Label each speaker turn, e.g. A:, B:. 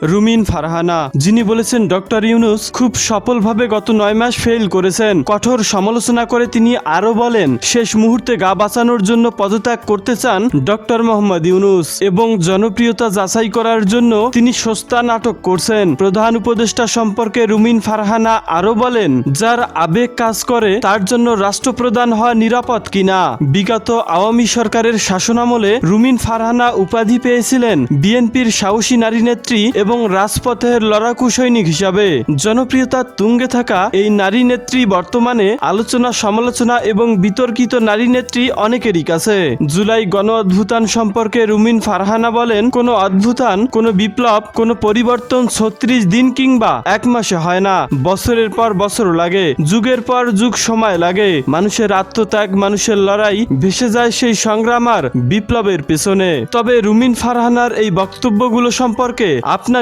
A: রুমিন ফারহানা, যিনি বলেছেন ডক্টর ইউনূস খুব সফলভাবে গত 9 মাস ফেল করেছেন। কঠোর সমালোচনা করে তিনি আরো বলেন, শেষ মুহূর্তে গা বাঁচানোর জন্য পদত্যাগ করতে চান ডক্টর মোহাম্মদ ইউনূস এবং জনপ্রিয়তা যাচাই করার জন্য তিনি সস্তা নাটক করছেন। প্রধান উপদেষ্টা সম্পর্কে রুমিন ফারহানা আরো বলেন, যার আবেগ কাজ করে তার জন্য রাষ্ট্রপ্রধান হওয়া নিরাপদ কিনা। বিগত আওয়ামী সরকারের শাসনামলে রুমিন ফারহানা উপাধি পেয়েছিলেন বিএনপির সাহসী নারী নেত্রী এবং রাজপথের লড়াকু সৈনিক হিসাবে। জনপ্রিয়তার তুঙ্গে থাকা এই নারী নেত্রী বর্তমানে আলোচনা, সমালোচনা এবং বিতর্কিত নারী নেত্রী অনেকেরই কাছে। জুলাই গণ অভ্যুত্থান সম্পর্কে রুমিন ফারহানা বলেন, কোনো অভ্যুত্থান, কোনো বিপ্লব, কোনো পরিবর্তন 36 দিন কিংবা 1 মাসে হয় না। বছরের পর বছর লাগে, যুগের পর যুগ সময় লাগে। মানুষের আত্মত্যাগ, মানুষের লড়াই ভেসে যায় সেই সংগ্রাম আর বিপ্লবের পেছনে। তবে রুমিন ফারহানার এই বক্তব্যগুলো সম্পর্কে আপনার